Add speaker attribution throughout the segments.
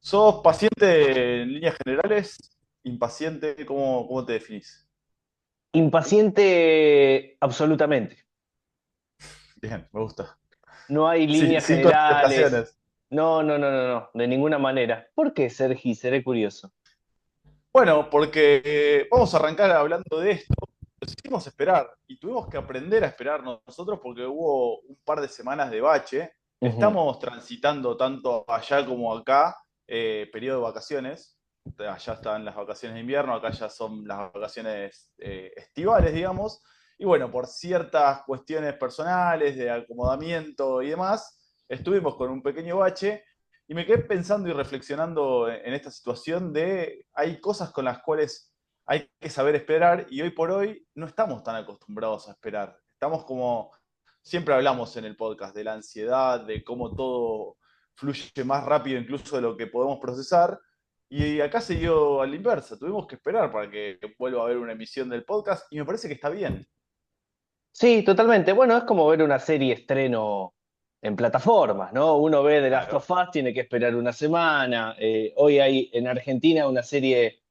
Speaker 1: ¿Sos paciente en líneas generales? ¿Impaciente? ¿Cómo te definís?
Speaker 2: Impaciente absolutamente.
Speaker 1: Bien, me gusta.
Speaker 2: No hay
Speaker 1: Sí,
Speaker 2: líneas
Speaker 1: sin
Speaker 2: generales.
Speaker 1: contestaciones.
Speaker 2: No, no, no, no, no, de ninguna manera. ¿Por qué, Sergi? Seré curioso.
Speaker 1: Bueno, porque vamos a arrancar hablando de esto. Nos hicimos esperar y tuvimos que aprender a esperar nosotros porque hubo un par de semanas de bache.
Speaker 2: Ujú.
Speaker 1: Estamos transitando tanto allá como acá, periodo de vacaciones. Allá están las vacaciones de invierno, acá ya son las vacaciones estivales, digamos. Y bueno, por ciertas cuestiones personales, de acomodamiento y demás, estuvimos con un pequeño bache y me quedé pensando y reflexionando en esta situación de hay cosas con las cuales hay que saber esperar y hoy por hoy no estamos tan acostumbrados a esperar. Estamos como, siempre hablamos en el podcast de la ansiedad, de cómo todo fluye más rápido incluso de lo que podemos procesar. Y acá se dio a la inversa, tuvimos que esperar para que vuelva a haber una emisión del podcast y me parece que está bien.
Speaker 2: Sí, totalmente. Bueno, es como ver una serie estreno en plataformas, ¿no? Uno ve The Last
Speaker 1: Claro.
Speaker 2: of Us, tiene que esperar una semana. Hoy hay en Argentina una serie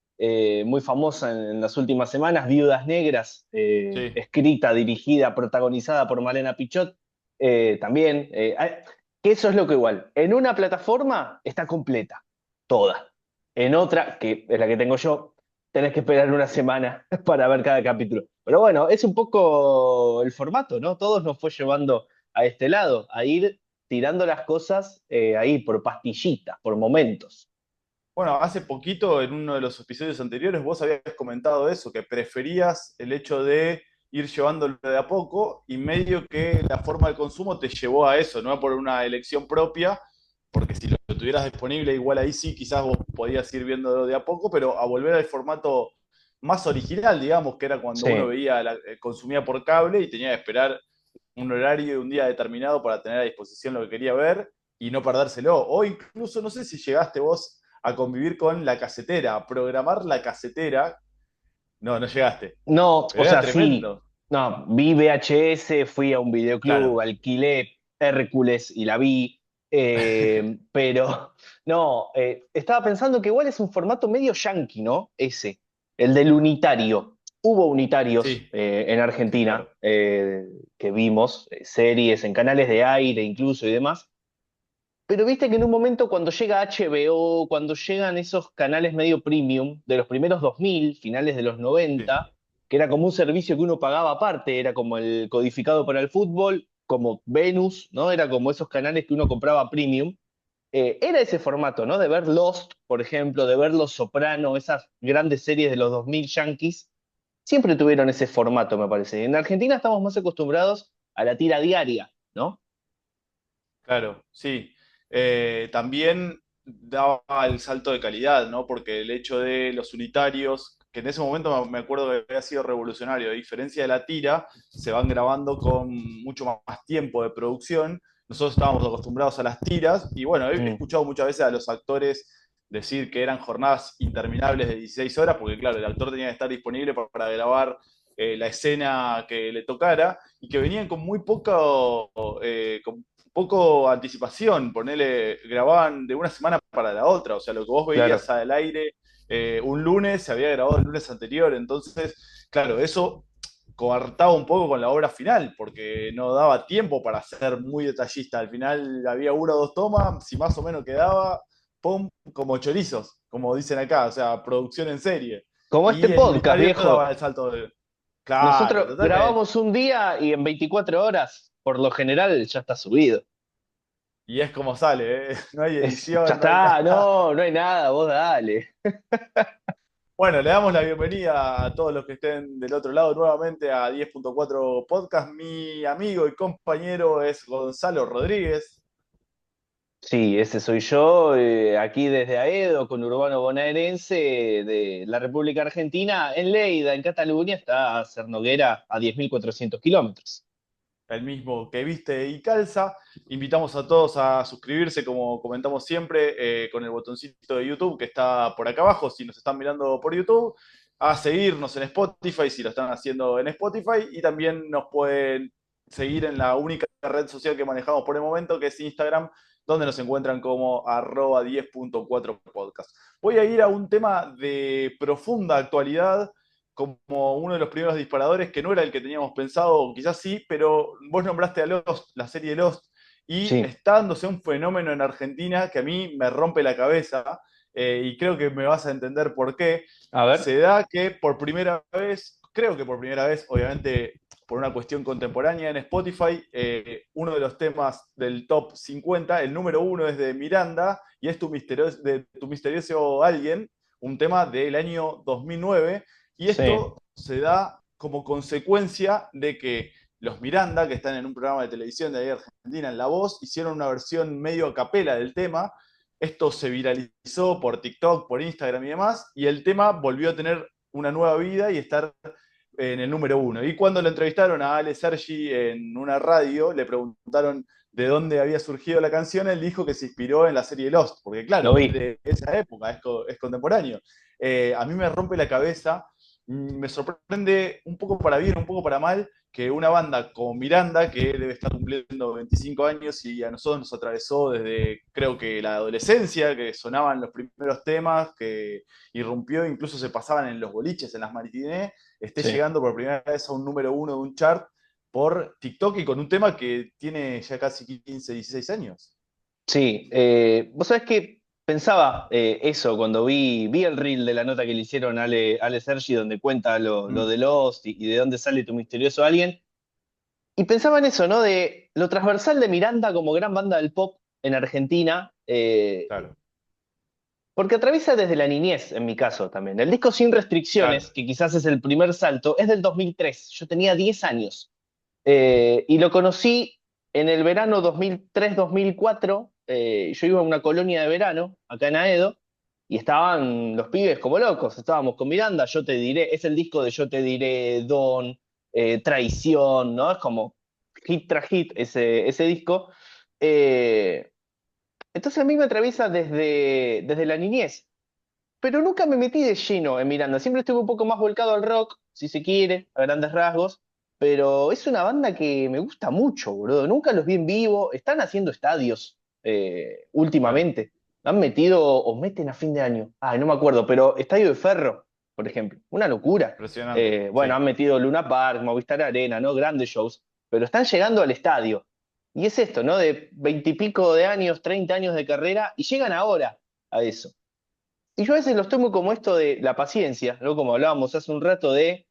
Speaker 2: muy famosa en las últimas semanas, Viudas Negras,
Speaker 1: Sí,
Speaker 2: escrita, dirigida, protagonizada por Malena Pichot. También, que eso es lo que igual. En una plataforma está completa, toda. En otra, que es la que tengo yo, tenés que esperar una semana para ver cada capítulo. Pero bueno, es un poco el formato, ¿no? Todos nos fue llevando a este lado, a ir tirando las cosas ahí por pastillitas, por momentos.
Speaker 1: bueno, hace poquito en uno de los episodios anteriores vos habías comentado eso, que preferías el hecho de ir llevándolo de a poco y medio que la forma de consumo te llevó a eso, no por una elección propia, porque si lo tuvieras disponible igual ahí sí, quizás vos podías ir viéndolo de a poco, pero a volver al formato más original, digamos, que era cuando uno
Speaker 2: Sí.
Speaker 1: veía, consumía por cable y tenía que esperar un horario y un día determinado para tener a disposición lo que quería ver y no perdérselo. O incluso, no sé si llegaste vos a convivir con la casetera, a programar la casetera. No, no llegaste.
Speaker 2: No, o
Speaker 1: Pero era
Speaker 2: sea, sí,
Speaker 1: tremendo.
Speaker 2: no, vi VHS, fui a un
Speaker 1: Claro.
Speaker 2: videoclub, alquilé Hércules y la vi, pero no, estaba pensando que igual es un formato medio yankee, ¿no? Ese, el del unitario. Hubo unitarios
Speaker 1: Sí,
Speaker 2: en
Speaker 1: sí,
Speaker 2: Argentina
Speaker 1: claro.
Speaker 2: que vimos, series en canales de aire incluso y demás. Pero viste que en un momento cuando llega HBO, cuando llegan esos canales medio premium de los primeros 2000, finales de los
Speaker 1: Sí.
Speaker 2: 90, que era como un servicio que uno pagaba aparte, era como el codificado para el fútbol, como Venus, ¿no? Era como esos canales que uno compraba premium. Era ese formato, ¿no? De ver Lost, por ejemplo, de ver Los Soprano, esas grandes series de los 2000 yankees, siempre tuvieron ese formato, me parece. En Argentina estamos más acostumbrados a la tira diaria, ¿no?
Speaker 1: Claro, sí. También daba el salto de calidad, ¿no? Porque el hecho de los unitarios, que en ese momento me acuerdo que había sido revolucionario, a diferencia de la tira, se van grabando con mucho más tiempo de producción. Nosotros estábamos acostumbrados a las tiras y bueno, he
Speaker 2: Mm,
Speaker 1: escuchado muchas veces a los actores decir que eran jornadas interminables de 16 horas, porque claro, el actor tenía que estar disponible para grabar la escena que le tocara y que venían con muy con poco anticipación, ponele, grababan de una semana para la otra, o sea, lo que vos veías
Speaker 2: claro.
Speaker 1: al aire un lunes se había grabado el lunes anterior, entonces, claro, eso coartaba un poco con la obra final, porque no daba tiempo para ser muy detallista, al final había una o dos tomas, si más o menos quedaba, pum, como chorizos, como dicen acá, o sea, producción en serie.
Speaker 2: Como este
Speaker 1: Y el
Speaker 2: podcast,
Speaker 1: unitario daba
Speaker 2: viejo.
Speaker 1: el salto de... Claro,
Speaker 2: Nosotros
Speaker 1: totalmente.
Speaker 2: grabamos un día y en 24 horas, por lo general, ya está subido.
Speaker 1: Y es como sale, ¿eh? No hay
Speaker 2: Ya
Speaker 1: edición, no hay
Speaker 2: está,
Speaker 1: nada.
Speaker 2: no, no hay nada, vos dale.
Speaker 1: Bueno, le damos la bienvenida a todos los que estén del otro lado nuevamente a 10.4 Podcast. Mi amigo y compañero es Gonzalo Rodríguez.
Speaker 2: Sí, ese soy yo, aquí desde Aedo, con Urbano Bonaerense, de la República Argentina. En Lleida, en Cataluña, está Cernoguera a 10.400 kilómetros.
Speaker 1: El mismo que viste y calza. Invitamos a todos a suscribirse, como comentamos siempre, con el botoncito de YouTube que está por acá abajo, si nos están mirando por YouTube, a seguirnos en Spotify, si lo están haciendo en Spotify, y también nos pueden seguir en la única red social que manejamos por el momento, que es Instagram, donde nos encuentran como @10.4podcast. Voy a ir a un tema de profunda actualidad, como uno de los primeros disparadores, que no era el que teníamos pensado, quizás sí, pero vos nombraste a Lost, la serie Lost, y
Speaker 2: Sí,
Speaker 1: está dándose un fenómeno en Argentina que a mí me rompe la cabeza, y creo que me vas a entender por qué.
Speaker 2: a ver.
Speaker 1: Se da que por primera vez, creo que por primera vez, obviamente por una cuestión contemporánea en Spotify, uno de los temas del top 50, el número uno es de Miranda y es de Tu Misterioso Alguien, un tema del año 2009, y
Speaker 2: Sí,
Speaker 1: esto se da como consecuencia de que los Miranda, que están en un programa de televisión de ahí de Argentina, en La Voz, hicieron una versión medio a capela del tema. Esto se viralizó por TikTok, por Instagram y demás, y el tema volvió a tener una nueva vida y estar en el número uno. Y cuando lo entrevistaron a Ale Sergi en una radio, le preguntaron de dónde había surgido la canción, él dijo que se inspiró en la serie Lost, porque
Speaker 2: lo
Speaker 1: claro, es
Speaker 2: vi.
Speaker 1: de esa época, es contemporáneo. A mí me rompe la cabeza, me sorprende un poco para bien, un poco para mal, que una banda como Miranda, que debe estar cumpliendo 25 años y a nosotros nos atravesó desde, creo que la adolescencia, que sonaban los primeros temas, que irrumpió, incluso se pasaban en los boliches, en las matinés, esté
Speaker 2: Sí.
Speaker 1: llegando por primera vez a un número uno de un chart por TikTok y con un tema que tiene ya casi 15, 16 años.
Speaker 2: Sí, vos sabés que pensaba eso cuando vi el reel de la nota que le hicieron a Ale Sergi, donde cuenta lo
Speaker 1: Mm,
Speaker 2: de Lost y de dónde sale Tu Misterioso Alguien. Y pensaba en eso, ¿no? De lo transversal de Miranda como gran banda del pop en Argentina,
Speaker 1: claro,
Speaker 2: porque atraviesa desde la niñez, en mi caso también. El disco Sin
Speaker 1: claro.
Speaker 2: Restricciones, que quizás es el primer salto, es del 2003. Yo tenía 10 años. Y lo conocí en el verano 2003-2004. Yo iba a una colonia de verano, acá en Aedo, y estaban los pibes como locos. Estábamos con Miranda, Yo Te Diré, es el disco de Yo Te Diré, Don, Traición, ¿no? Es como hit tras hit ese disco. Eh, entonces a mí me atraviesa desde la niñez, pero nunca me metí de lleno en Miranda. Siempre estuve un poco más volcado al rock, si se quiere, a grandes rasgos. Pero es una banda que me gusta mucho, boludo. Nunca los vi en vivo. Están haciendo estadios
Speaker 1: Claro,
Speaker 2: últimamente. Han metido, o meten a fin de año. Ay, no me acuerdo, pero Estadio de Ferro, por ejemplo. Una locura.
Speaker 1: impresionante,
Speaker 2: Bueno,
Speaker 1: sí.
Speaker 2: han metido Luna Park, Movistar Arena, ¿no? Grandes shows. Pero están llegando al estadio. Y es esto, ¿no? De 20 y pico de años, 30 años de carrera, y llegan ahora a eso. Y yo a veces los tomo como esto de la paciencia, ¿no? Como hablábamos hace un rato de,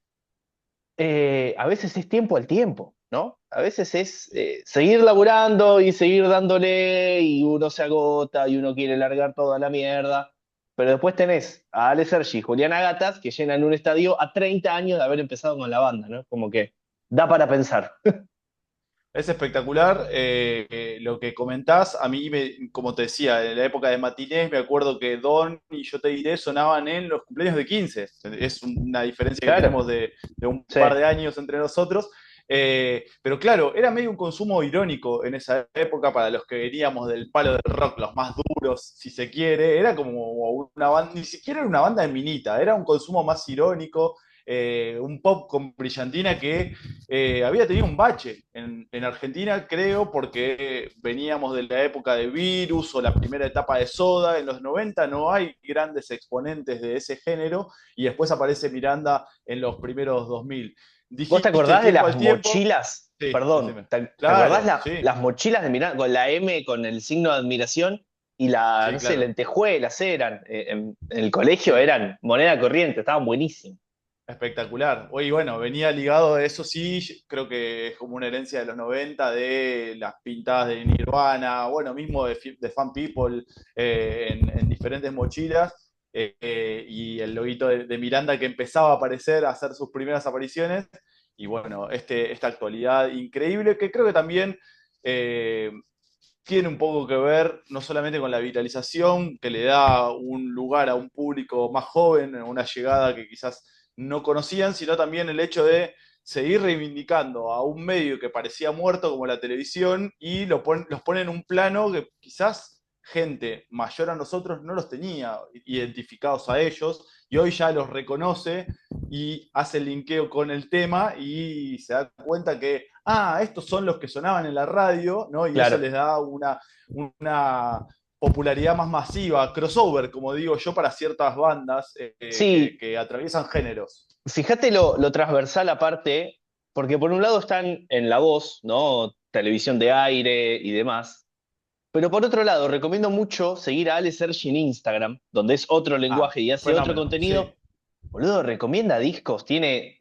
Speaker 2: a veces es tiempo al tiempo, ¿no? A veces es seguir laburando y seguir dándole y uno se agota y uno quiere largar toda la mierda. Pero después tenés a Ale Sergi y Julián Agatas que llenan un estadio a 30 años de haber empezado con la banda, ¿no? Como que da para pensar.
Speaker 1: Es espectacular lo que comentás. A mí, como te decía, en la época de matinés, me acuerdo que Don y Yo Te Diré sonaban en los cumpleaños de 15. Es una diferencia que
Speaker 2: Claro,
Speaker 1: tenemos de un
Speaker 2: sí.
Speaker 1: par de años entre nosotros. Pero claro, era medio un consumo irónico en esa época para los que veníamos del palo del rock, los más duros, si se quiere. Era como una banda, ni siquiera era una banda de minita, era un consumo más irónico, un pop con brillantina que había tenido un bache en Argentina, creo, porque veníamos de la época de Virus o la primera etapa de Soda. En los 90 no hay grandes exponentes de ese género y después aparece Miranda en los primeros 2000.
Speaker 2: ¿Vos te
Speaker 1: Dijiste
Speaker 2: acordás de
Speaker 1: tiempo
Speaker 2: las
Speaker 1: al tiempo.
Speaker 2: mochilas?
Speaker 1: Sí,
Speaker 2: Perdón,
Speaker 1: decime.
Speaker 2: ¿te acordás
Speaker 1: Claro, sí,
Speaker 2: las mochilas de Miranda con la M, con el signo de admiración y la,
Speaker 1: sí,
Speaker 2: no sé,
Speaker 1: claro.
Speaker 2: lentejuelas eran? En el colegio
Speaker 1: Sí.
Speaker 2: eran moneda corriente, estaban buenísimos.
Speaker 1: Espectacular. Oye, bueno, venía ligado a eso, sí, creo que es como una herencia de los 90 de las pintadas de Nirvana, bueno, mismo de Fan People, en diferentes mochilas, y el loguito de Miranda que empezaba a aparecer, a hacer sus primeras apariciones, y bueno, esta actualidad increíble que creo que también eh, tiene un poco que ver no solamente con la viralización, que le da un lugar a un público más joven, una llegada que quizás no conocían, sino también el hecho de seguir reivindicando a un medio que parecía muerto como la televisión y los pone en un plano que quizás gente mayor a nosotros no los tenía identificados a ellos y hoy ya los reconoce y hace el linkeo con el tema y se da cuenta que, estos son los que sonaban en la radio, ¿no? Y eso
Speaker 2: Claro.
Speaker 1: les da una popularidad más masiva, crossover, como digo yo, para ciertas bandas
Speaker 2: Sí,
Speaker 1: que atraviesan géneros.
Speaker 2: fíjate lo transversal aparte, porque por un lado están en la voz, ¿no? Televisión de aire y demás. Pero por otro lado, recomiendo mucho seguir a Ale Sergi en Instagram, donde es otro lenguaje y hace otro
Speaker 1: Fenómeno,
Speaker 2: contenido.
Speaker 1: sí.
Speaker 2: Boludo, recomienda discos, tiene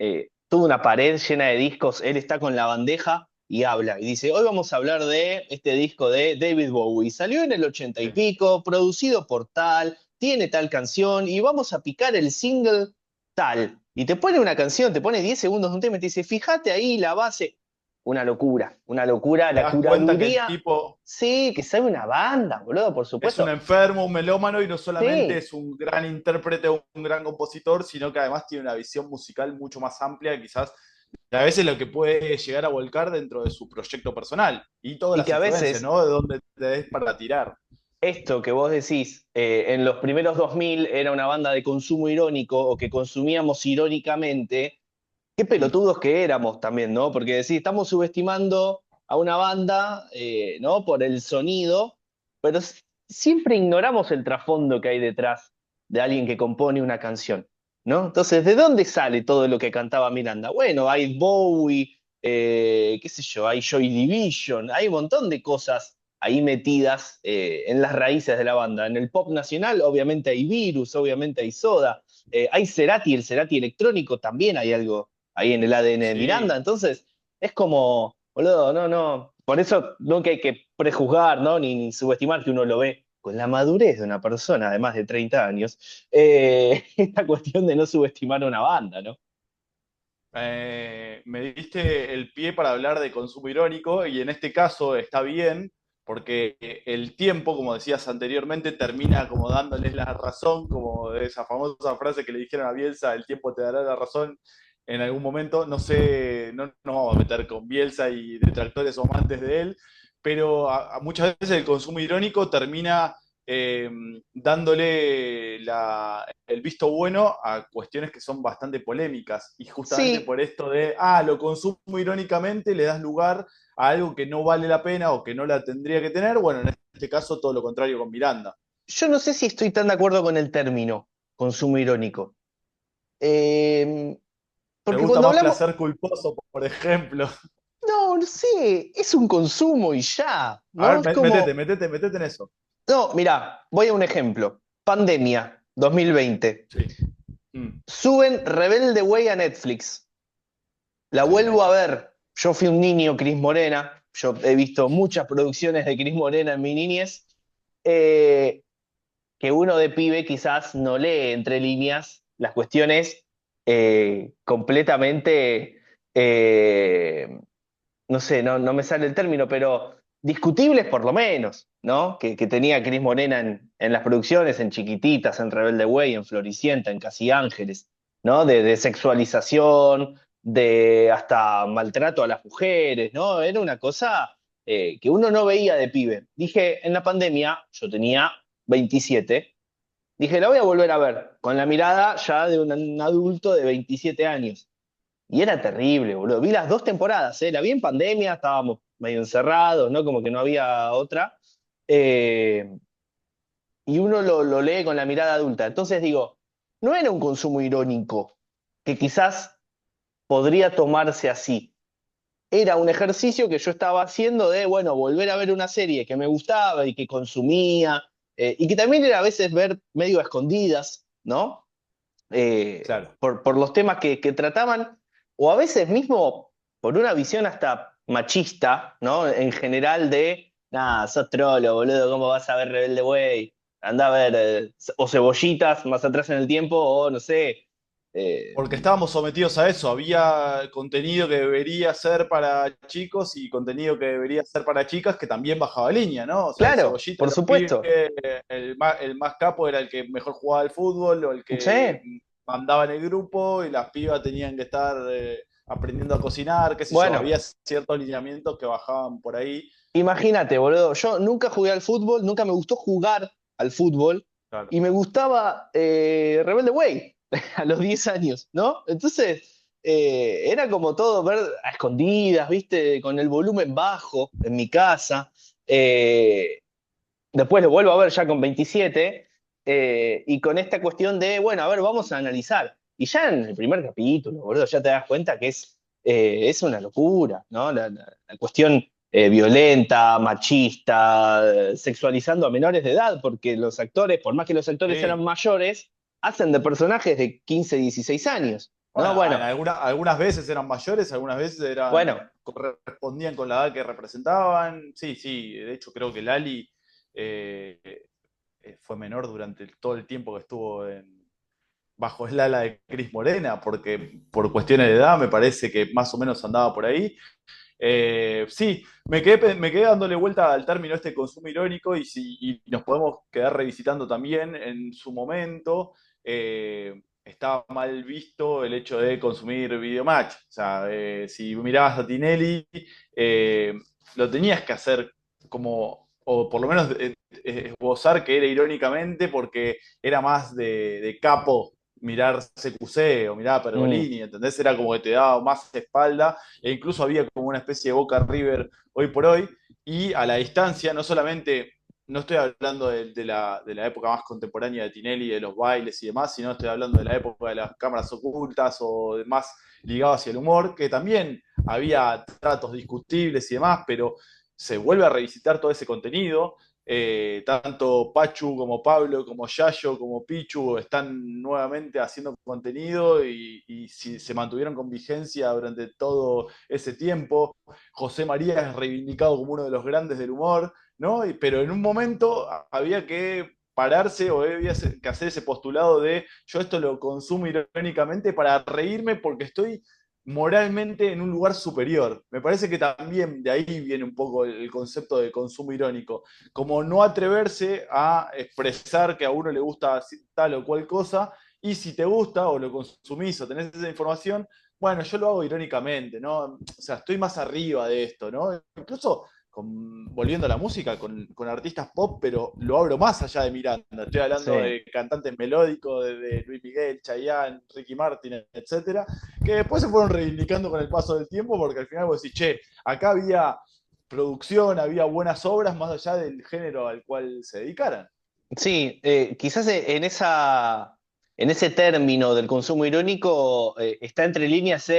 Speaker 2: toda una pared llena de discos, él está con la bandeja y habla, y dice, hoy vamos a hablar de este disco de David Bowie, salió en el 80 y
Speaker 1: Sí.
Speaker 2: pico, producido por tal, tiene tal canción, y vamos a picar el single tal. Y te pone una canción, te pone 10 segundos de un tema y te dice, fíjate ahí la base. Una locura,
Speaker 1: Te
Speaker 2: la
Speaker 1: das cuenta que el
Speaker 2: curaduría.
Speaker 1: tipo
Speaker 2: Sí, que sabe una banda, boludo, por
Speaker 1: es un
Speaker 2: supuesto.
Speaker 1: enfermo, un melómano y no solamente
Speaker 2: Sí,
Speaker 1: es un gran intérprete o un gran compositor, sino que además tiene una visión musical mucho más amplia, quizás a veces lo que puede llegar a volcar dentro de su proyecto personal y todas
Speaker 2: y
Speaker 1: las
Speaker 2: que a
Speaker 1: influencias,
Speaker 2: veces
Speaker 1: ¿no? De dónde te des para tirar.
Speaker 2: esto que vos decís, en los primeros 2000 era una banda de consumo irónico o que consumíamos irónicamente, qué
Speaker 1: Mm.
Speaker 2: pelotudos que éramos también, ¿no? Porque decís, estamos subestimando a una banda, ¿no? Por el sonido, pero siempre ignoramos el trasfondo que hay detrás de alguien que compone una canción, ¿no? Entonces, ¿de dónde sale todo lo que cantaba Miranda? Bueno, hay Bowie, qué sé yo, hay Joy Division, hay un montón de cosas ahí metidas en las raíces de la banda. En el pop nacional, obviamente hay Virus, obviamente hay Soda, hay Cerati, el Cerati electrónico, también hay algo ahí en el ADN de Miranda.
Speaker 1: Sí.
Speaker 2: Entonces, es como, boludo, no, no. Por eso nunca hay que prejuzgar, ¿no? Ni subestimar que uno lo ve con la madurez de una persona de más de 30 años. Esta cuestión de no subestimar a una banda, ¿no?
Speaker 1: Me diste el pie para hablar de consumo irónico y en este caso está bien porque el tiempo, como decías anteriormente, termina como dándoles la razón, como esa famosa frase que le dijeron a Bielsa, el tiempo te dará la razón en algún momento. No sé, no nos vamos a meter con Bielsa y detractores o amantes de él, pero muchas veces el consumo irónico termina eh, dándole el visto bueno a cuestiones que son bastante polémicas. Y justamente
Speaker 2: Sí,
Speaker 1: por esto de, lo consumo irónicamente, le das lugar a algo que no vale la pena o que no la tendría que tener. Bueno, en este caso todo lo contrario con Miranda.
Speaker 2: yo no sé si estoy tan de acuerdo con el término consumo irónico. Eh,
Speaker 1: Me
Speaker 2: porque
Speaker 1: gusta
Speaker 2: cuando
Speaker 1: más
Speaker 2: hablamos,
Speaker 1: placer culposo, por ejemplo.
Speaker 2: no, no sé, es un consumo y ya,
Speaker 1: A
Speaker 2: ¿no? Es
Speaker 1: ver, métete,
Speaker 2: como,
Speaker 1: métete, métete en eso.
Speaker 2: no, mirá, voy a un ejemplo. Pandemia 2020.
Speaker 1: Sí. Mm,
Speaker 2: Suben Rebelde Way a Netflix. La
Speaker 1: sí.
Speaker 2: vuelvo a ver. Yo fui un niño, Cris Morena. Yo he visto muchas producciones de Cris Morena en mi niñez. eh, que uno de pibe quizás no lee entre líneas las cuestiones completamente, no sé, no me sale el término, pero discutibles por lo menos, ¿no? Que tenía Cris Morena en las producciones, en Chiquititas, en Rebelde Way, en Floricienta, en Casi Ángeles, ¿no? De sexualización, de hasta maltrato a las mujeres, ¿no? Era una cosa que uno no veía de pibe. Dije, en la pandemia, yo tenía 27, dije, la voy a volver a ver, con la mirada ya de un adulto de 27 años. Y era terrible, boludo. Vi las dos temporadas, ¿eh? La vi en pandemia, estábamos medio encerrados, ¿no? Como que no había otra. Eh, y uno lo lee con la mirada adulta. Entonces digo, no era un consumo irónico, que quizás podría tomarse así. Era un ejercicio que yo estaba haciendo de, bueno, volver a ver una serie que me gustaba y que consumía, y que también era a veces ver medio a escondidas, ¿no?
Speaker 1: Claro.
Speaker 2: Por los temas que trataban, o a veces mismo por una visión hasta machista, ¿no? En general de, nada, sos trolo, boludo, ¿cómo vas a ver Rebelde Way? Anda a ver, o cebollitas más atrás en el tiempo, o no sé. eh,
Speaker 1: Porque estábamos sometidos a eso. Había contenido que debería ser para chicos y contenido que debería ser para chicas que también bajaba línea, ¿no? O sea, el
Speaker 2: claro,
Speaker 1: cebollita
Speaker 2: por
Speaker 1: de los pibes,
Speaker 2: supuesto.
Speaker 1: el más capo era el que mejor jugaba al fútbol o el
Speaker 2: Sí,
Speaker 1: que mandaba en el grupo y las pibas tenían que estar aprendiendo a cocinar, qué sé yo,
Speaker 2: Bueno,
Speaker 1: había ciertos lineamientos que bajaban por ahí.
Speaker 2: imagínate, boludo, yo nunca jugué al fútbol, nunca me gustó jugar al fútbol
Speaker 1: Claro.
Speaker 2: y me gustaba Rebelde Way a los 10 años, ¿no? Entonces, era como todo ver a escondidas, ¿viste? Con el volumen bajo en mi casa. Eh, Después lo vuelvo a ver ya con 27 y con esta cuestión de, bueno, a ver, vamos a analizar. Y ya en el primer capítulo, boludo, ya te das cuenta que es una locura, ¿no? La cuestión violenta, machista, sexualizando a menores de edad, porque los actores, por más que los actores eran
Speaker 1: Sí.
Speaker 2: mayores, hacen de personajes de 15, 16 años, ¿no?
Speaker 1: Bueno,
Speaker 2: Bueno,
Speaker 1: algunas veces eran mayores, algunas veces
Speaker 2: bueno,
Speaker 1: correspondían con la edad que representaban. Sí, sí, de hecho creo que Lali eh, fue menor durante todo el tiempo que estuvo bajo el ala de Cris Morena, porque por cuestiones de edad me parece que más o menos andaba por ahí. Sí, me quedé dándole vuelta al término este consumo irónico y nos podemos quedar revisitando también en su momento. Estaba mal visto el hecho de consumir videomatch. O sea, si mirabas a Tinelli, eh, lo tenías que hacer como, o por lo menos esbozar que era irónicamente porque era más de capo mirar CQC o mirar a
Speaker 2: mm,
Speaker 1: Pergolini, ¿entendés? Era como que te daba más espalda e incluso había como una especie de Boca River hoy por hoy, y a la distancia, no solamente, no estoy hablando de la época más contemporánea de Tinelli, de los bailes y demás, sino estoy hablando de la época de las cámaras ocultas o de más ligado hacia el humor, que también había tratos discutibles y demás, pero se vuelve a revisitar todo ese contenido. Tanto Pachu como Pablo, como Yayo, como Pichu están nuevamente haciendo contenido y si se mantuvieron con vigencia durante todo ese tiempo. José María es reivindicado como uno de los grandes del humor, ¿no? Pero en un momento había que pararse o había que hacer ese postulado de yo esto lo consumo irónicamente para reírme porque estoy moralmente en un lugar superior. Me parece que también de ahí viene un poco el concepto de consumo irónico, como no atreverse a expresar que a uno le gusta tal o cual cosa, y si te gusta o lo consumís o tenés esa información, bueno, yo lo hago irónicamente, ¿no? O sea, estoy más arriba de esto, ¿no? Incluso volviendo a la música, con artistas pop, pero lo abro más allá de Miranda. Estoy hablando
Speaker 2: sí.
Speaker 1: de cantantes melódicos, de Luis Miguel, Chayanne, Ricky Martin, etcétera, que después se fueron reivindicando con el paso del tiempo, porque al final vos decís, che, acá había producción, había buenas obras más allá del género al cual se dedicaran.
Speaker 2: Sí, quizás en ese término del consumo irónico está entre líneas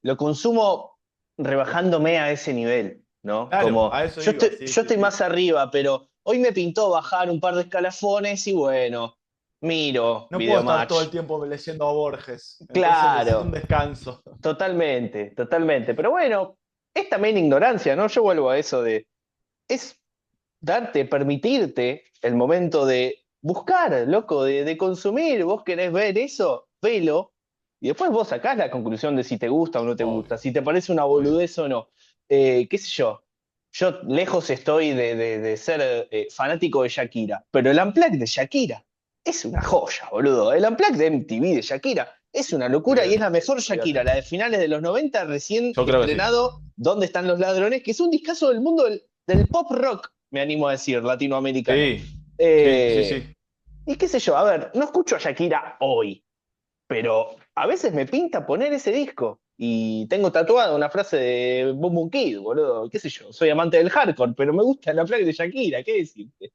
Speaker 2: lo consumo rebajándome a ese nivel, ¿no?
Speaker 1: Claro,
Speaker 2: Como
Speaker 1: a eso iba, sí,
Speaker 2: yo
Speaker 1: sí,
Speaker 2: estoy
Speaker 1: sí.
Speaker 2: más arriba, pero hoy me pintó bajar un par de escalafones y bueno, miro
Speaker 1: No puedo estar todo
Speaker 2: Videomatch.
Speaker 1: el tiempo leyendo a Borges, entonces necesito un
Speaker 2: Claro,
Speaker 1: descanso.
Speaker 2: totalmente, totalmente. Pero bueno, es también ignorancia, ¿no? Yo vuelvo a eso es darte, permitirte el momento de buscar, loco, de consumir. Vos querés ver eso, velo, y después vos sacás la conclusión de si te gusta o no te gusta,
Speaker 1: Obvio,
Speaker 2: si te parece una
Speaker 1: obvio.
Speaker 2: boludez o no. Qué sé yo. Yo lejos estoy de ser fanático de Shakira, pero el Unplugged de Shakira es una joya, boludo. El Unplugged de MTV de Shakira es una locura y es
Speaker 1: Olvídate,
Speaker 2: la mejor
Speaker 1: olvídate.
Speaker 2: Shakira, la de finales de los 90 recién
Speaker 1: Yo creo que sí.
Speaker 2: estrenado ¿Dónde están los ladrones? Que es un discazo del mundo del pop rock, me animo a decir, latinoamericano.
Speaker 1: Sí, sí, sí,
Speaker 2: Eh,
Speaker 1: sí.
Speaker 2: y qué sé yo, a ver, no escucho a Shakira hoy, pero a veces me pinta poner ese disco. Y tengo tatuada una frase de Boom Boom Kid, boludo, qué sé yo, soy amante del hardcore, pero me gusta la plaga de Shakira, ¿qué decirte?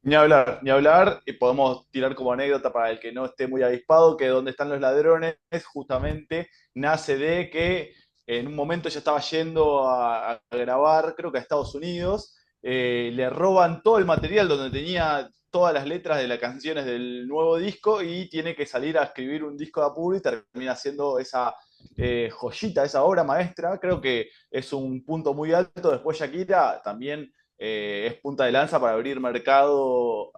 Speaker 1: Ni hablar, ni hablar. Y podemos tirar como anécdota para el que no esté muy avispado que Donde están los ladrones justamente nace de que en un momento ya estaba yendo a grabar, creo que a Estados Unidos, le roban todo el material donde tenía todas las letras de las canciones del nuevo disco y tiene que salir a escribir un disco de apuro y termina haciendo esa joyita, esa obra maestra. Creo que es un punto muy alto. Después Shakira también es punta de lanza para abrir mercado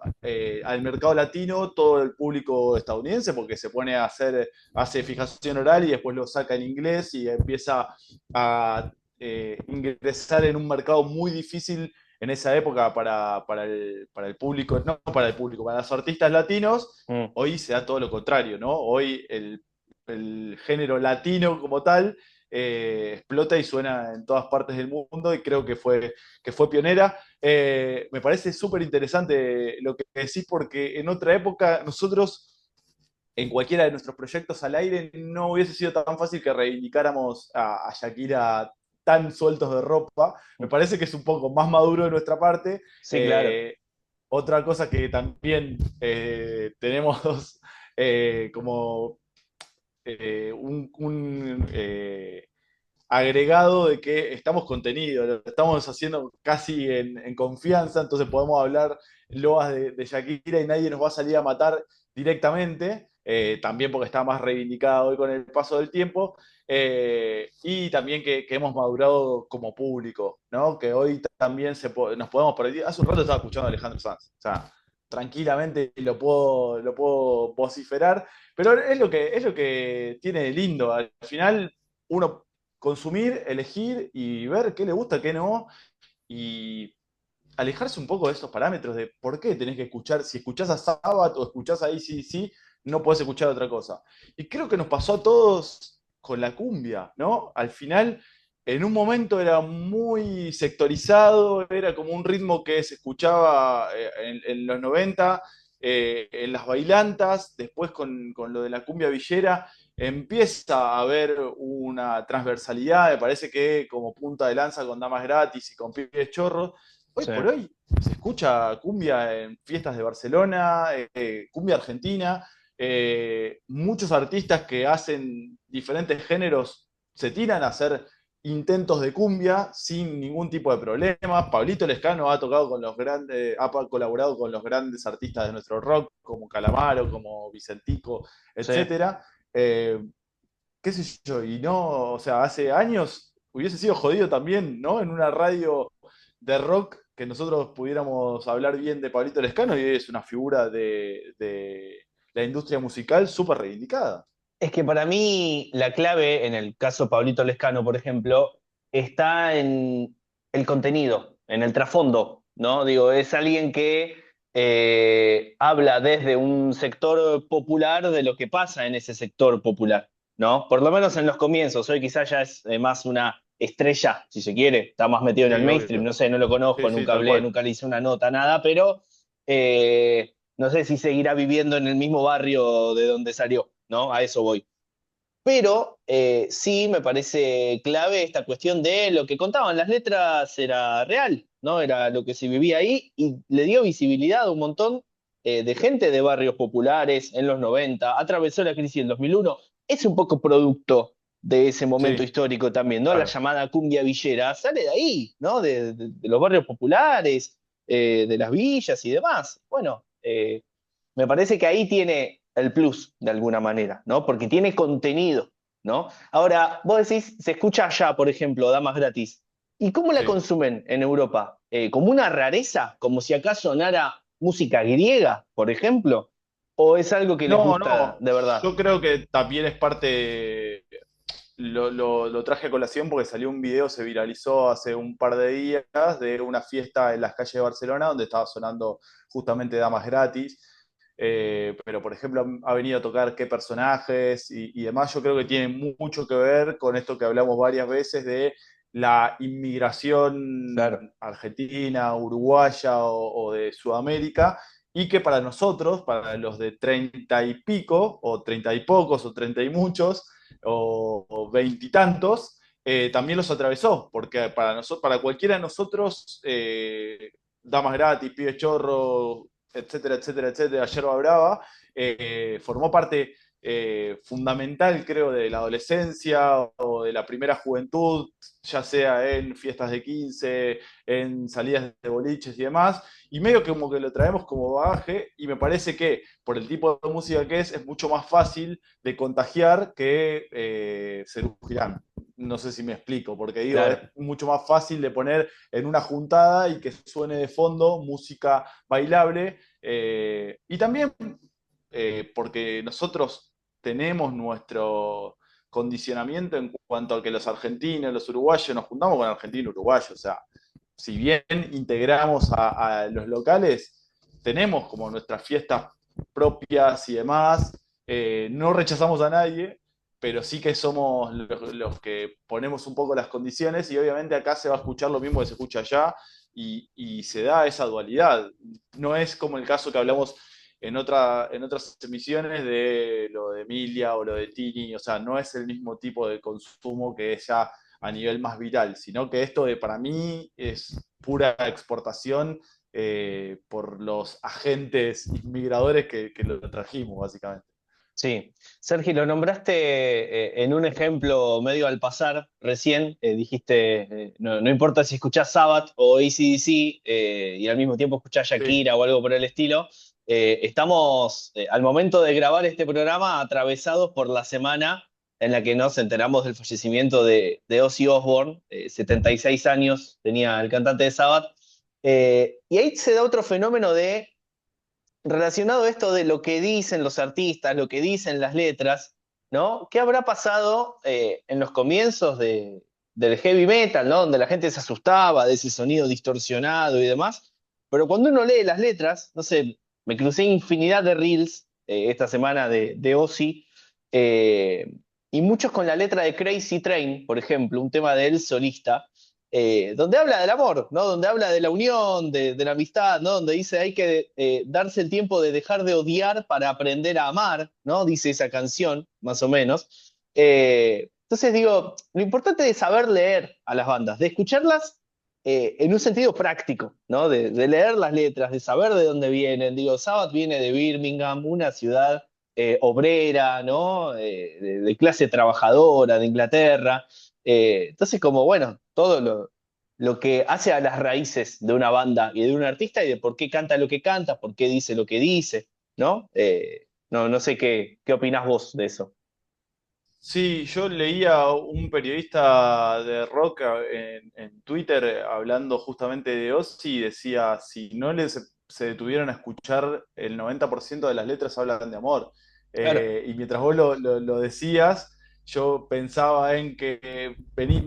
Speaker 1: al mercado latino, todo el público estadounidense, porque se pone a hacer, hace fijación oral y después lo saca en inglés y empieza a ingresar en un mercado muy difícil en esa época para el público, no para el público, para los artistas latinos.
Speaker 2: Mm,
Speaker 1: Hoy se da todo lo contrario, ¿no? Hoy el género latino como tal explota y suena en todas partes del mundo y creo que fue pionera. Me parece súper interesante lo que decís porque en otra época nosotros en cualquiera de nuestros proyectos al aire no hubiese sido tan fácil que reivindicáramos a Shakira tan sueltos de ropa. Me parece que es un poco más maduro de nuestra parte.
Speaker 2: Sí, claro.
Speaker 1: Eh, Otra cosa que también tenemos como agregado de que estamos contenidos, lo estamos haciendo casi en confianza, entonces podemos hablar loas de Shakira y nadie nos va a salir a matar directamente, también porque está más reivindicada hoy con el paso del tiempo, y también que hemos madurado como público, ¿no? Que hoy también nos podemos permitir. Hace un rato estaba escuchando a Alejandro Sanz, o sea, tranquilamente lo puedo vociferar, pero es lo que tiene de lindo. Al final, uno consumir, elegir y ver qué le gusta, qué no, y alejarse un poco de esos parámetros de por qué tenés que escuchar, si escuchás a Sabbath o escuchás a AC/DC, no podés escuchar otra cosa. Y creo que nos pasó a todos con la cumbia, ¿no? Al final, en un momento era muy sectorizado, era como un ritmo que se escuchaba en los 90, en las bailantas, después con lo de la cumbia villera, empieza a haber una transversalidad, me parece que como punta de lanza con Damas Gratis y con Pibes Chorros, hoy
Speaker 2: Sí.
Speaker 1: por hoy se escucha cumbia en fiestas de Barcelona, cumbia argentina, muchos artistas que hacen diferentes géneros se tiran a hacer intentos de cumbia sin ningún tipo de problema. Pablito Lescano ha tocado con los grandes, ha colaborado con los grandes artistas de nuestro rock, como Calamaro, como Vicentico,
Speaker 2: Sí.
Speaker 1: etcétera. Eh, Qué sé yo, y no, o sea, hace años hubiese sido jodido también, ¿no? En una radio de rock que nosotros pudiéramos hablar bien de Pablito Lescano y hoy es una figura de la industria musical súper reivindicada.
Speaker 2: Es que para mí la clave, en el caso Pablito Lescano, por ejemplo, está en el contenido, en el trasfondo, ¿no? Digo, es alguien que habla desde un sector popular de lo que pasa en ese sector popular, ¿no? Por lo menos en los comienzos. Hoy quizás ya es más una estrella, si se quiere, está más metido en el
Speaker 1: Sí,
Speaker 2: mainstream,
Speaker 1: obvio.
Speaker 2: no sé, no lo conozco,
Speaker 1: Sí, sí,
Speaker 2: nunca
Speaker 1: tal
Speaker 2: hablé,
Speaker 1: cual.
Speaker 2: nunca le hice una nota, nada, pero no sé si seguirá viviendo en el mismo barrio de donde salió, ¿no? A eso voy. Pero sí me parece clave esta cuestión de lo que contaban las letras era real, ¿no? Era lo que se vivía ahí y le dio visibilidad a un montón de gente de barrios populares en los 90, atravesó la crisis del 2001, es un poco producto de ese momento
Speaker 1: Sí,
Speaker 2: histórico también, ¿no? La
Speaker 1: claro.
Speaker 2: llamada cumbia villera sale de ahí, ¿no? De los barrios populares, de las villas y demás. Bueno, me parece que ahí tiene el plus, de alguna manera, ¿no? Porque tiene contenido, ¿no? Ahora, vos decís, se escucha allá, por ejemplo, Damas Gratis. ¿Y cómo la
Speaker 1: Sí.
Speaker 2: consumen en Europa? ¿Como una rareza? ¿Como si acá sonara música griega, por ejemplo? ¿O es algo que les
Speaker 1: No,
Speaker 2: gusta
Speaker 1: no,
Speaker 2: de verdad?
Speaker 1: yo creo que también es parte, lo traje a colación porque salió un video, se viralizó hace un par de días de una fiesta en las calles de Barcelona donde estaba sonando justamente Damas Gratis. Pero, por ejemplo, ha venido a tocar qué personajes y demás. Yo creo que tiene mucho que ver con esto que hablamos varias veces de la
Speaker 2: Claro.
Speaker 1: inmigración argentina, uruguaya o de Sudamérica, y que para nosotros, para los de 30 y pico, o 30 y pocos, o 30 y muchos, o 20 y tantos, también los atravesó, porque para, nosotros, para cualquiera de nosotros, Damas Gratis, Pibes Chorro, etcétera, etcétera, etcétera, Yerba Brava, formó parte fundamental, creo, de la adolescencia o de la primera juventud, ya sea en fiestas de 15, en salidas de boliches y demás, y medio que como que lo traemos como bagaje, y me parece que por el tipo de música que es mucho más fácil de contagiar que Serú Girán. No sé si me explico, porque digo, es
Speaker 2: Claro.
Speaker 1: mucho más fácil de poner en una juntada y que suene de fondo música bailable. Y también porque nosotros tenemos nuestro condicionamiento en cuanto a que los argentinos, los uruguayos, nos juntamos con argentinos y uruguayos. O sea, si bien integramos a los locales, tenemos como nuestras fiestas propias y demás. No rechazamos a nadie, pero sí que somos los que ponemos un poco las condiciones y obviamente acá se va a escuchar lo mismo que se escucha allá y se da esa dualidad. No es como el caso que hablamos en otras emisiones de lo de Emilia o lo de Tini, o sea, no es el mismo tipo de consumo que es ya a nivel más viral, sino que esto de, para mí es pura exportación por los agentes inmigradores que lo trajimos, básicamente.
Speaker 2: Sí, Sergio, lo nombraste en un ejemplo medio al pasar recién, dijiste, no importa si escuchás Sabbath o AC/DC y al mismo tiempo escuchás
Speaker 1: Sí,
Speaker 2: Shakira o algo por el estilo, estamos al momento de grabar este programa atravesados por la semana en la que nos enteramos del fallecimiento de Ozzy Osbourne, 76 años tenía el cantante de Sabbath, y ahí se da otro fenómeno de relacionado a esto de lo que dicen los artistas, lo que dicen las letras, ¿no? ¿Qué habrá pasado en los comienzos del heavy metal, ¿no? Donde la gente se asustaba de ese sonido distorsionado y demás. Pero cuando uno lee las letras, no sé, me crucé infinidad de reels esta semana de Ozzy, eh, y muchos con la letra de Crazy Train, por ejemplo, un tema de él solista, donde habla del amor, ¿no? Donde habla de la unión, de la amistad, ¿no? Donde dice hay que darse el tiempo de dejar de odiar para aprender a amar, ¿no? Dice esa canción, más o menos. Entonces digo, lo importante es saber leer a las bandas, de escucharlas en un sentido práctico, ¿no? De leer las letras, de saber de dónde vienen. Digo, Sabbath viene de Birmingham, una ciudad obrera, ¿no? De clase trabajadora, de Inglaterra. Entonces, como bueno, todo lo que hace a las raíces de una banda y de un artista y de por qué canta lo que canta, por qué dice lo que dice, ¿no? No sé qué opinás vos de eso.
Speaker 1: sí, yo leía un periodista de rock en Twitter hablando justamente de Ozzy y decía, si no se detuvieron a escuchar, el 90% de las letras hablan de amor.
Speaker 2: Claro.
Speaker 1: Y mientras vos lo decías, yo pensaba en que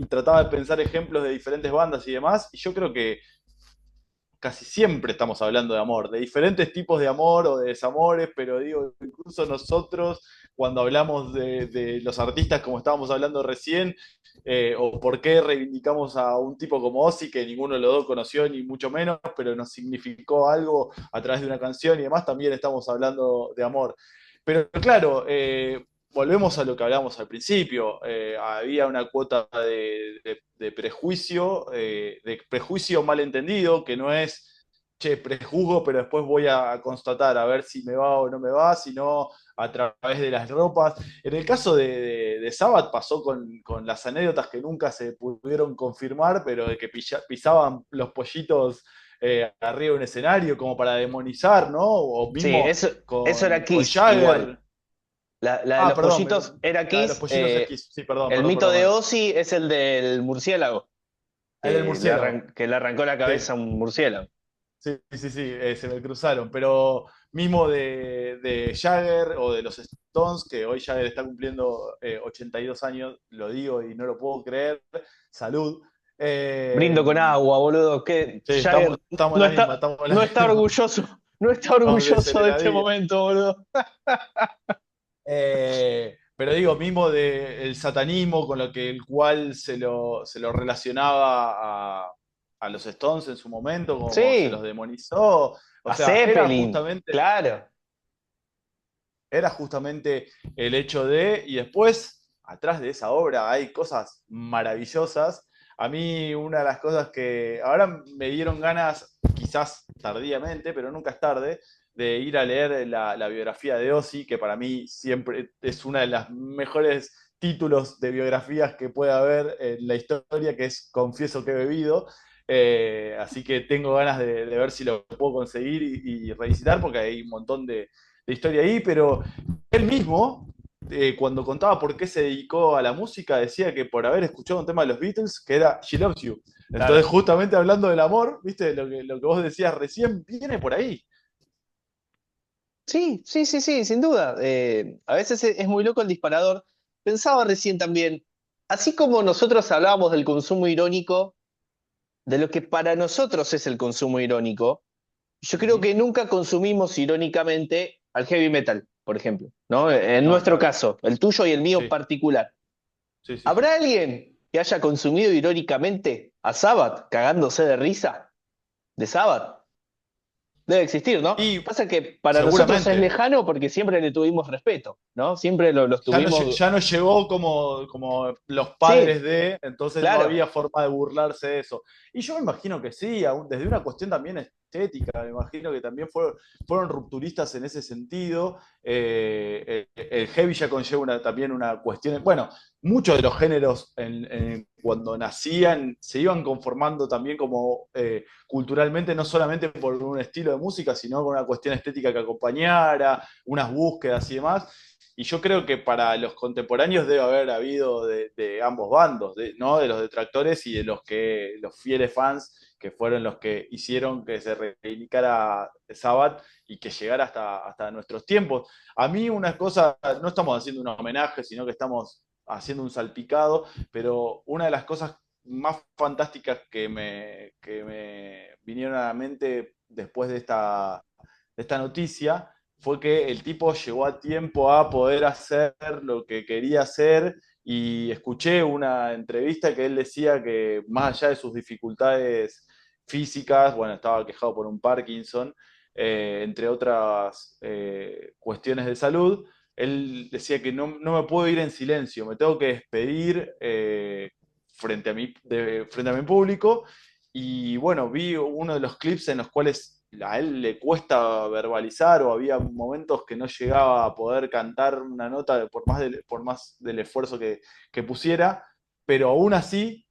Speaker 1: trataba de pensar ejemplos de diferentes bandas y demás, y yo creo que casi siempre estamos hablando de amor, de diferentes tipos de amor o de desamores, pero digo, incluso nosotros, cuando hablamos de los artistas como estábamos hablando recién, o por qué reivindicamos a un tipo como Ozzy, que ninguno de los dos conoció, ni mucho menos, pero nos significó algo a través de una canción y demás, también estamos hablando de amor. Pero claro, volvemos a lo que hablábamos al principio. Había una cuota de prejuicio, de prejuicio malentendido, que no es, che, prejuzgo, pero después voy a constatar a ver si me va o no me va, sino a través de las ropas. En el caso de Sabbath pasó con las anécdotas que nunca se pudieron confirmar, pero de que pisaban los pollitos arriba de un escenario como para demonizar, ¿no? O
Speaker 2: Sí,
Speaker 1: mismo
Speaker 2: eso era
Speaker 1: con
Speaker 2: Kiss igual.
Speaker 1: Jagger.
Speaker 2: La de
Speaker 1: Ah,
Speaker 2: los
Speaker 1: perdón,
Speaker 2: pollitos era
Speaker 1: la de los
Speaker 2: Kiss.
Speaker 1: pollitos es Kiss. Sí, perdón,
Speaker 2: El
Speaker 1: perdón por
Speaker 2: mito
Speaker 1: la
Speaker 2: de
Speaker 1: mano.
Speaker 2: Ozzy es el del murciélago,
Speaker 1: El del murciélago.
Speaker 2: que le arrancó la
Speaker 1: Sí,
Speaker 2: cabeza a un murciélago.
Speaker 1: sí, sí, sí, se me cruzaron. Pero mismo de Jagger o de los Stones, que hoy Jagger está cumpliendo 82 años, lo digo y no lo puedo creer. Salud.
Speaker 2: Brindo
Speaker 1: Eh,
Speaker 2: con agua, boludo. Que
Speaker 1: sí,
Speaker 2: Jagger
Speaker 1: estamos en
Speaker 2: no
Speaker 1: la misma,
Speaker 2: está,
Speaker 1: estamos en
Speaker 2: no
Speaker 1: la
Speaker 2: está
Speaker 1: misma.
Speaker 2: orgulloso, no está
Speaker 1: Estamos
Speaker 2: orgulloso de este
Speaker 1: desheladillas.
Speaker 2: momento, boludo.
Speaker 1: Pero digo, mismo del satanismo con lo que el cual se lo relacionaba a los Stones en su momento, como se los
Speaker 2: Sí,
Speaker 1: demonizó. O
Speaker 2: a
Speaker 1: sea,
Speaker 2: Zeppelin, claro.
Speaker 1: era justamente el hecho de, y después, atrás de esa obra hay cosas maravillosas. A mí una de las cosas que ahora me dieron ganas, quizás tardíamente, pero nunca es tarde, de ir a leer la biografía de Ozzy, que para mí siempre es una de las mejores títulos de biografías que puede haber en la historia, que es Confieso que he bebido. Así que tengo ganas de ver si lo puedo conseguir y revisitar, porque hay un montón de historia ahí, pero él mismo, cuando contaba por qué se dedicó a la música, decía que por haber escuchado un tema de los Beatles, que era She Loves You. Entonces,
Speaker 2: Claro.
Speaker 1: justamente hablando del amor, viste, lo que vos decías recién, viene por ahí.
Speaker 2: Sí, sí, sí, sí, sin duda. A veces es muy loco el disparador. Pensaba recién también, así como nosotros hablábamos del consumo irónico, de lo que para nosotros es el consumo irónico, yo creo
Speaker 1: Ujú.
Speaker 2: que nunca consumimos irónicamente al heavy metal, por ejemplo, ¿no? En
Speaker 1: No,
Speaker 2: nuestro
Speaker 1: claro.
Speaker 2: caso, el tuyo y el mío
Speaker 1: Sí,
Speaker 2: particular.
Speaker 1: sí, sí, sí.
Speaker 2: ¿Habrá alguien que haya consumido irónicamente a Sabbath cagándose de risa de Sabbath? Debe existir, ¿no?
Speaker 1: Y
Speaker 2: Pasa que para nosotros es
Speaker 1: seguramente.
Speaker 2: lejano porque siempre le tuvimos respeto, ¿no? Siempre los tuvimos.
Speaker 1: Ya no llegó como los padres
Speaker 2: Sí,
Speaker 1: de, entonces no
Speaker 2: claro,
Speaker 1: había forma de burlarse de eso. Y yo me imagino que sí, desde una cuestión también estética, me imagino que también fueron rupturistas en ese sentido. El heavy ya conlleva también una cuestión, bueno, muchos de los géneros cuando nacían se iban conformando también como culturalmente, no solamente por un estilo de música, sino con una cuestión estética que acompañara, unas búsquedas y demás. Y yo creo que para los contemporáneos debe haber habido de ambos bandos, ¿no? De los detractores y de los fieles fans que fueron los que hicieron que se reivindicara Sabbath y que llegara hasta nuestros tiempos. A mí una cosa, no estamos haciendo un homenaje, sino que estamos haciendo un salpicado, pero una de las cosas más fantásticas que me vinieron a la mente después de esta noticia fue que el tipo llegó a tiempo a poder hacer lo que quería hacer y escuché una entrevista que él decía que más allá de sus dificultades físicas, bueno, estaba quejado por un Parkinson, entre otras cuestiones de salud, él decía que no me puedo ir en silencio, me tengo que despedir frente a mi público y bueno, vi uno de los clips en los cuales a él le cuesta verbalizar o había momentos que no llegaba a poder cantar una nota por más del esfuerzo que pusiera, pero aún así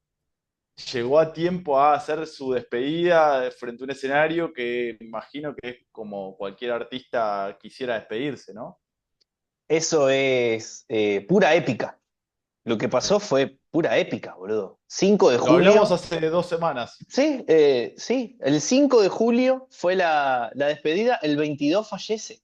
Speaker 1: llegó a tiempo a hacer su despedida frente a un escenario que imagino que es como cualquier artista quisiera despedirse, ¿no?
Speaker 2: eso es pura épica. Lo que
Speaker 1: Sí.
Speaker 2: pasó fue pura épica, boludo. 5 de
Speaker 1: Lo hablamos
Speaker 2: julio.
Speaker 1: hace 2 semanas.
Speaker 2: Sí, sí, el 5 de julio fue la despedida, el 22 fallece,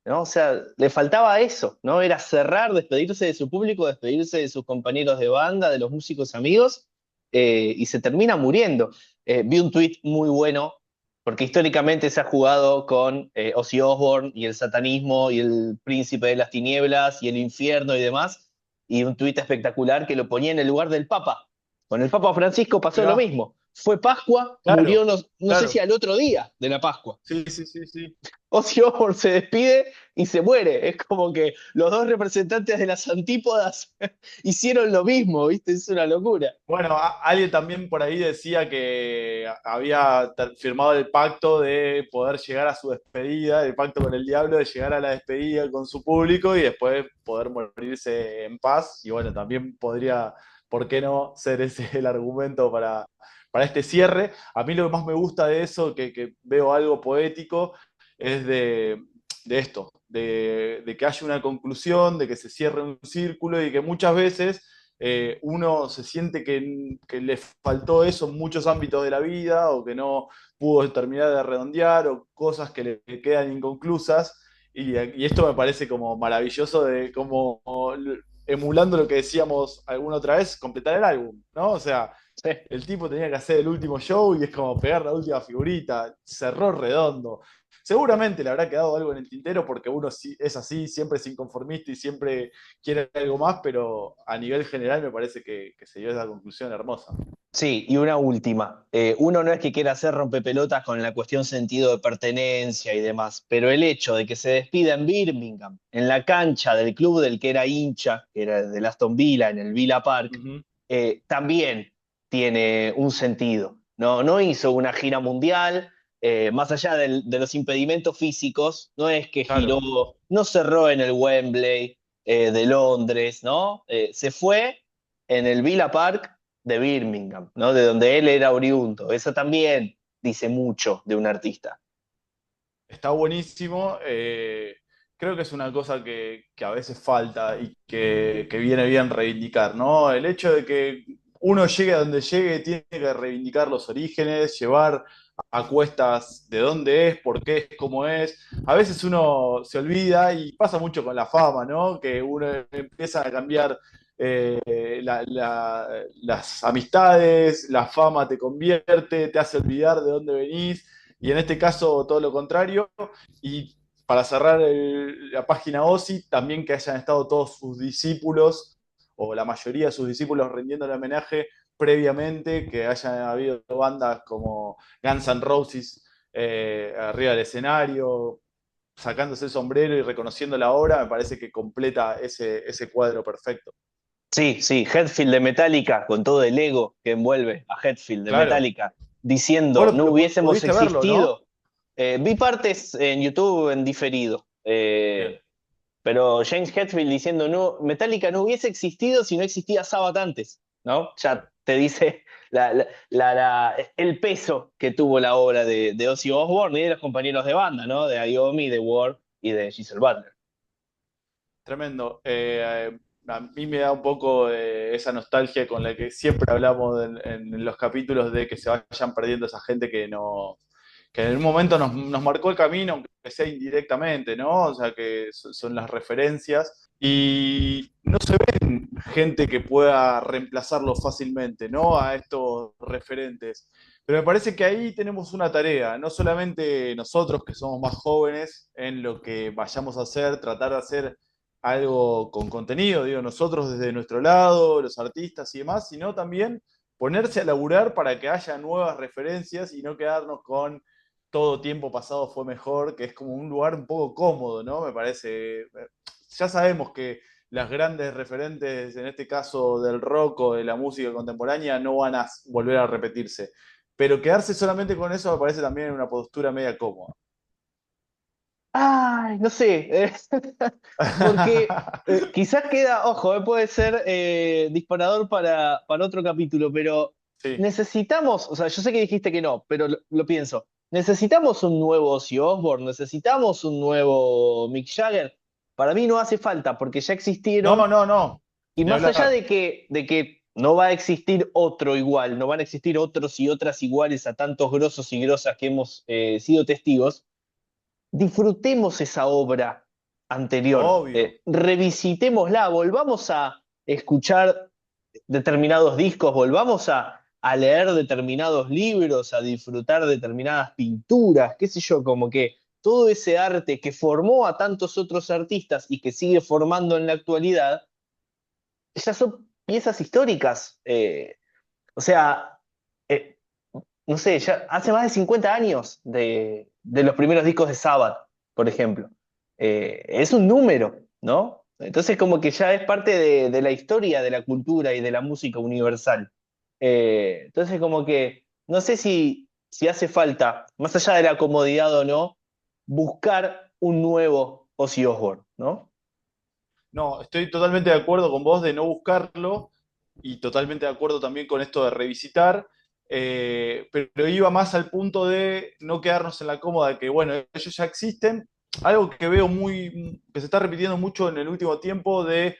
Speaker 2: ¿no? O sea, le faltaba eso, ¿no? Era cerrar, despedirse de su público, despedirse de sus compañeros de banda, de los músicos amigos, y se termina muriendo. Vi un tuit muy bueno, porque históricamente se ha jugado con Ozzy Osbourne y el satanismo y el príncipe de las tinieblas y el infierno y demás, y un tuit espectacular que lo ponía en el lugar del Papa. Con el Papa Francisco pasó
Speaker 1: Ahí
Speaker 2: lo
Speaker 1: va.
Speaker 2: mismo. Fue Pascua,
Speaker 1: Claro,
Speaker 2: murió no sé si
Speaker 1: claro.
Speaker 2: al otro día de la Pascua.
Speaker 1: Sí, sí, sí, sí.
Speaker 2: Ozzy Osbourne se despide y se muere. Es como que los dos representantes de las antípodas hicieron lo mismo, ¿viste? Es una locura.
Speaker 1: Bueno, alguien también por ahí decía que había firmado el pacto de poder llegar a su despedida, el pacto con el diablo de llegar a la despedida con su público y después poder morirse en paz. Y bueno, también podría, ¿por qué no ser ese el argumento para este cierre? A mí lo que más me gusta de eso, que veo algo poético, es de esto, de que haya una conclusión, de que se cierre un círculo y que muchas veces uno se siente que le faltó eso en muchos ámbitos de la vida o que no pudo terminar de redondear o cosas que le quedan inconclusas. Y esto me parece como maravilloso de como emulando lo que decíamos alguna otra vez, completar el álbum, ¿no? O sea,
Speaker 2: Sí.
Speaker 1: el tipo tenía que hacer el último show y es como pegar la última figurita, cerró redondo. Seguramente le habrá quedado algo en el tintero porque uno es así, siempre es inconformista y siempre quiere algo más, pero a nivel general me parece que se dio esa conclusión hermosa.
Speaker 2: Sí, y una última. Uno no es que quiera hacer rompepelotas con la cuestión sentido de pertenencia y demás, pero el hecho de que se despida en Birmingham, en la cancha del club del que era hincha, que era del Aston Villa, en el Villa Park,
Speaker 1: Ujú.
Speaker 2: también tiene un sentido. No, no hizo una gira mundial, más allá de los impedimentos físicos, no es que giró,
Speaker 1: Claro,
Speaker 2: no cerró en el Wembley de Londres, ¿no? Se fue en el Villa Park de Birmingham, ¿no? De donde él era oriundo. Eso también dice mucho de un artista.
Speaker 1: está buenísimo. Creo que es una cosa que a veces falta y que viene bien reivindicar, ¿no? El hecho de que uno llegue a donde llegue tiene que reivindicar los orígenes, llevar a cuestas de dónde es, por qué es, cómo es. A veces uno se olvida y pasa mucho con la fama, ¿no? Que uno empieza a cambiar las amistades, la fama te convierte, te hace olvidar de dónde venís, y en este caso todo lo contrario. Y para cerrar la página OSI, también que hayan estado todos sus discípulos, o la mayoría de sus discípulos rindiendo el homenaje previamente, que hayan habido bandas como Guns N' Roses arriba del escenario, sacándose el sombrero y reconociendo la obra, me parece que completa ese cuadro perfecto.
Speaker 2: Sí, sí, Hetfield de Metallica, con todo el ego que envuelve a Hetfield de
Speaker 1: Claro.
Speaker 2: Metallica, diciendo,
Speaker 1: Vos
Speaker 2: no hubiésemos
Speaker 1: pudiste verlo, ¿no?
Speaker 2: existido. Vi partes en YouTube en diferido,
Speaker 1: Bien.
Speaker 2: pero James Hetfield diciendo, no, Metallica no hubiese existido si no existía Sabbath antes, ¿no? Ya te dice el peso que tuvo la obra de Ozzy Osbourne y de los compañeros de banda, ¿no? De Iommi, de Ward y de Giselle Butler.
Speaker 1: Tremendo. A mí me da un poco esa nostalgia con la que siempre hablamos en los capítulos de que se vayan perdiendo esa gente que en un momento nos marcó el camino, aunque sea indirectamente, ¿no? O sea, que son las referencias. Y no se ven gente que pueda reemplazarlo fácilmente, ¿no? A estos referentes. Pero me parece que ahí tenemos una tarea, no solamente nosotros que somos más jóvenes en lo que vayamos a hacer, tratar de hacer algo con contenido, digo, nosotros desde nuestro lado, los artistas y demás, sino también ponerse a laburar para que haya nuevas referencias y no quedarnos con todo tiempo pasado fue mejor, que es como un lugar un poco cómodo, ¿no? Me parece. Ya sabemos que las grandes referentes, en este caso del rock o de la música contemporánea, no van a volver a repetirse. Pero quedarse solamente con eso me parece también una postura media cómoda.
Speaker 2: Ay, no sé, porque quizás queda, ojo, puede ser disparador para otro capítulo, pero
Speaker 1: Sí.
Speaker 2: necesitamos, o sea, yo sé que dijiste que no, pero lo pienso, necesitamos un nuevo Ozzy Osbourne, necesitamos un nuevo Mick Jagger. Para mí no hace falta, porque ya
Speaker 1: No,
Speaker 2: existieron,
Speaker 1: no, no.
Speaker 2: y
Speaker 1: Ni
Speaker 2: más allá
Speaker 1: hablar.
Speaker 2: de que no va a existir otro igual, no van a existir otros y otras iguales a tantos grosos y grosas que hemos sido testigos, disfrutemos esa obra anterior,
Speaker 1: Obvio.
Speaker 2: revisitémosla, volvamos a escuchar determinados discos, volvamos a leer determinados libros, a disfrutar determinadas pinturas, qué sé yo, como que todo ese arte que formó a tantos otros artistas y que sigue formando en la actualidad, ya son piezas históricas. O sea, eh, no sé, ya hace más de 50 años de los primeros discos de Sabbath, por ejemplo. Es un número, ¿no? Entonces como que ya es parte de la historia, de la cultura y de la música universal. Entonces como que no sé si hace falta, más allá de la comodidad o no, buscar un nuevo Ozzy Osbourne, ¿no?
Speaker 1: No, estoy totalmente de acuerdo con vos de no buscarlo y totalmente de acuerdo también con esto de revisitar, pero iba más al punto de no quedarnos en la cómoda de que, bueno, ellos ya existen. Algo que veo que se está repitiendo mucho en el último tiempo de,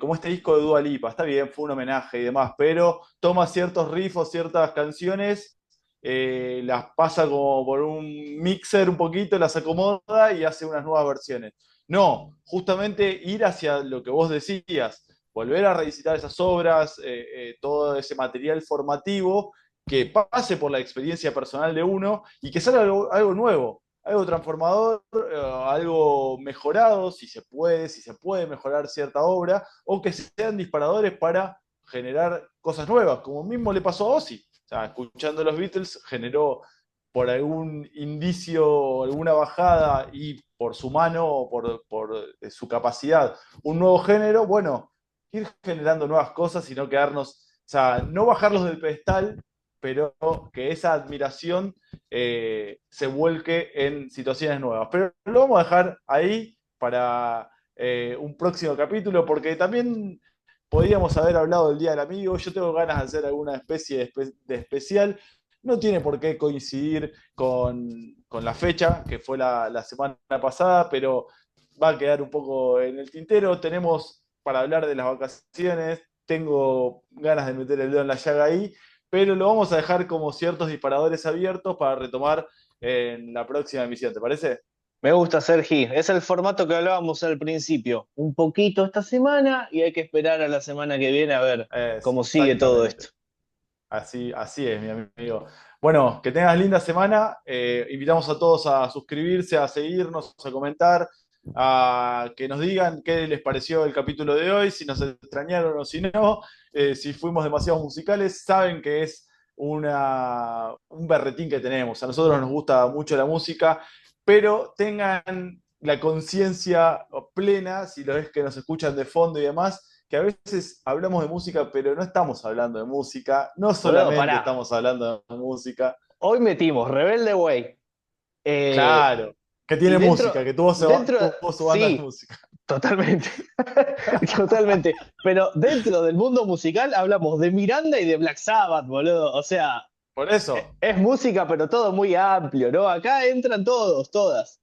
Speaker 1: como este disco de Dua Lipa, está bien, fue un homenaje y demás, pero toma ciertos riffs o ciertas canciones, las pasa como por un mixer un poquito, las acomoda y hace unas nuevas versiones. No, justamente ir hacia lo que vos decías, volver a revisitar esas obras, todo ese material formativo, que pase por la experiencia personal de uno y que salga algo nuevo, algo transformador, algo mejorado, si se puede mejorar cierta obra, o que sean disparadores para generar cosas nuevas, como mismo le pasó a Ozzy. O sea, escuchando los Beatles generó por algún indicio, alguna bajada y por su mano o por su capacidad, un nuevo género, bueno, ir generando nuevas cosas y no quedarnos, o sea, no bajarlos del pedestal, pero que esa admiración se vuelque en situaciones nuevas. Pero lo vamos a dejar ahí para un próximo capítulo, porque también podríamos haber hablado del Día del Amigo. Yo tengo ganas de hacer alguna especie de especial. No tiene por qué coincidir con la fecha, que fue la semana pasada, pero va a quedar un poco en el tintero. Tenemos para hablar de las vacaciones, tengo ganas de meter el dedo en la llaga ahí, pero lo vamos a dejar como ciertos disparadores abiertos para retomar en la próxima emisión, ¿te parece?
Speaker 2: Me gusta, Sergi. Es el formato que hablábamos al principio. Un poquito esta semana y hay que esperar a la semana que viene a ver cómo sigue todo
Speaker 1: Exactamente.
Speaker 2: esto.
Speaker 1: Así es, mi amigo. Bueno, que tengas linda semana. Invitamos a todos a suscribirse, a seguirnos, a comentar, a que nos digan qué les pareció el capítulo de hoy, si nos extrañaron o si no, si fuimos demasiados musicales. Saben que es un berretín que tenemos. A nosotros nos gusta mucho la música, pero tengan la conciencia plena, si lo es que nos escuchan de fondo y demás, que a veces hablamos de música, pero no estamos hablando de música, no
Speaker 2: Boludo,
Speaker 1: solamente
Speaker 2: pará.
Speaker 1: estamos hablando de música,
Speaker 2: Hoy metimos Rebelde Way. eh,
Speaker 1: claro, que
Speaker 2: y
Speaker 1: tiene música, que
Speaker 2: dentro,
Speaker 1: tuvo su banda de
Speaker 2: sí,
Speaker 1: música.
Speaker 2: totalmente. Totalmente. Pero dentro del mundo musical hablamos de Miranda y de Black Sabbath, boludo. O sea,
Speaker 1: Por eso,
Speaker 2: es música, pero todo muy amplio, ¿no? Acá entran todos, todas.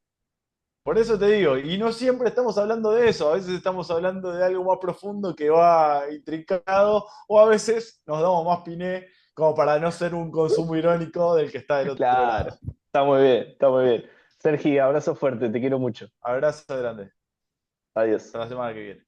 Speaker 1: por eso te digo, y no siempre estamos hablando de eso, a veces estamos hablando de algo más profundo que va intrincado, o a veces nos damos más piné como para no ser un consumo irónico del que está del otro
Speaker 2: Claro.
Speaker 1: lado.
Speaker 2: Está muy bien, está muy bien. Sergi, abrazo fuerte, te quiero mucho.
Speaker 1: Abrazo grande,
Speaker 2: Adiós.
Speaker 1: hasta la semana que viene.